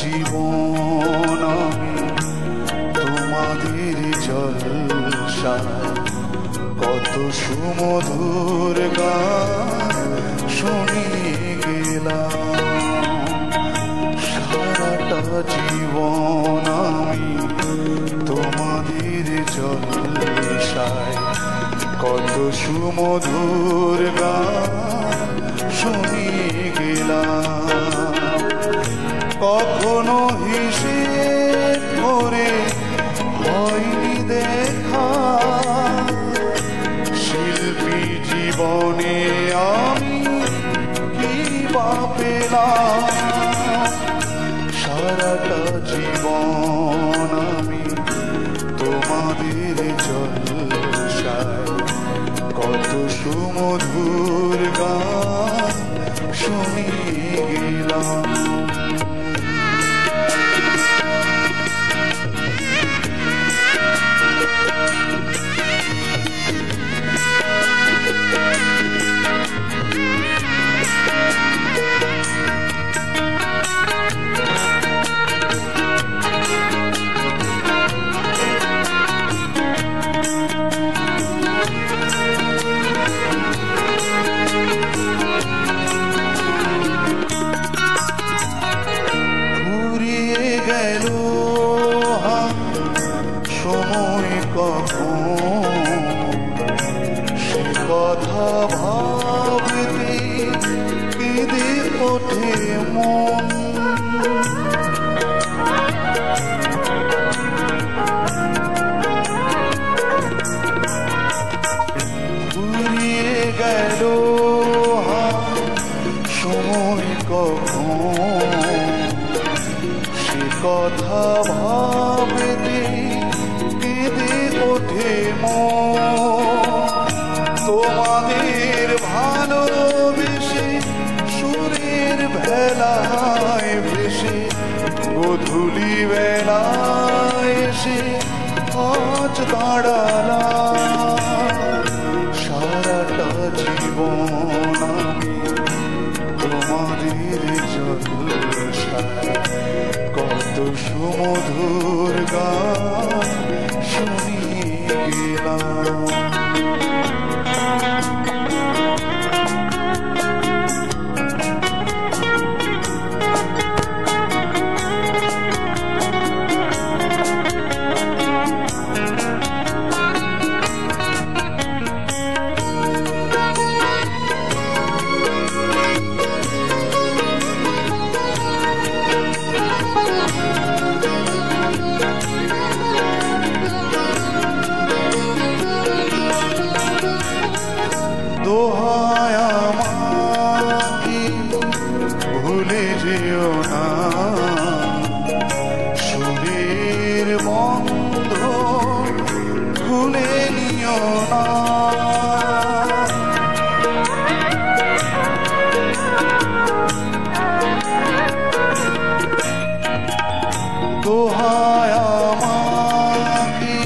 জীবন আমি তোমাদের জলসায় কত সুমধুর গান শুনিয়ে গেলাম। সারাটা জীবন আমি তোমাদের জলসায় কত সুমধুর গান শুনিয়ে গেলাম। কখনো হিসেব করে হয়নি দেখা শিল্পী জীবনে আমি কি বা পেলাম। সারাটা জীবন আমি তোমাদের জলসায় কত সুমধুর গান শুনিয়ে গেলাম। সময় কখন সে কথা ভাবতে কেঁদে ওঠে মন। ফুরিয়ে গেল সময় কখন সে কথা ভাবতে কেঁদে ওঠে মন। তোমাদের ভালোবেসে সুরের ভেলায় ভেসে গোধূলি বেলায় এসে আজ দাঁড়ালাম। সারাটা জীবন আমি তোমাদের জলসায় কত সুমধুর গান শুনিয়ে গেলাম। দোহায় আমাকে ভুলে যেও না সুরের বন্ধ খুলে নিও না। দোহায় আমাকে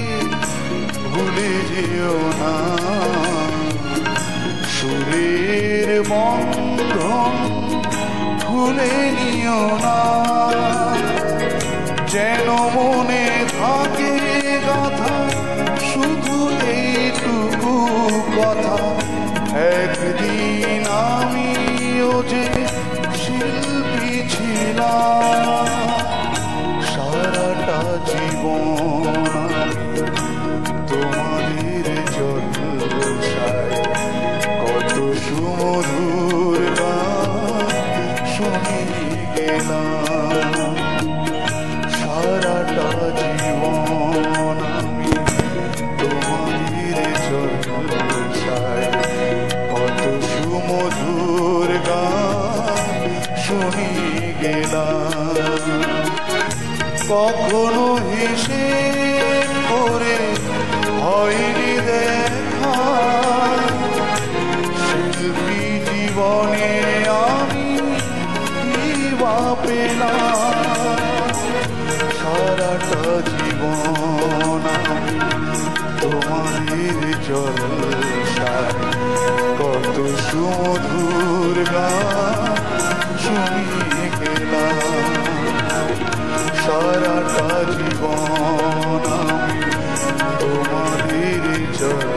ভুলে যেও না সুরের বন্ধন খুলে নিও না। যেন মনে থাকে কথা শুধু এইটুকু কথা একদিন আমিও যে শিল্পী ছিলাম। সারাটা জীবন আমি তোমাদের জলসায় কত সুমধুর গান শুনিয়ে গেলাম। সারাটা জীবন আমি তোমাদের জলসায় কত সুমধুর গান শুনিয়ে গেলাম। কখনো হিসেব করে হয়নি দেখা শিল্পী জীবনে আমি কি বা পেলাম। সারাটা জীবন আমি তোমাদের জলসায় কত সুমধুর গান শুনিয়ে গেলাম। সারাটা জীবন আমি তোমাদের চরণে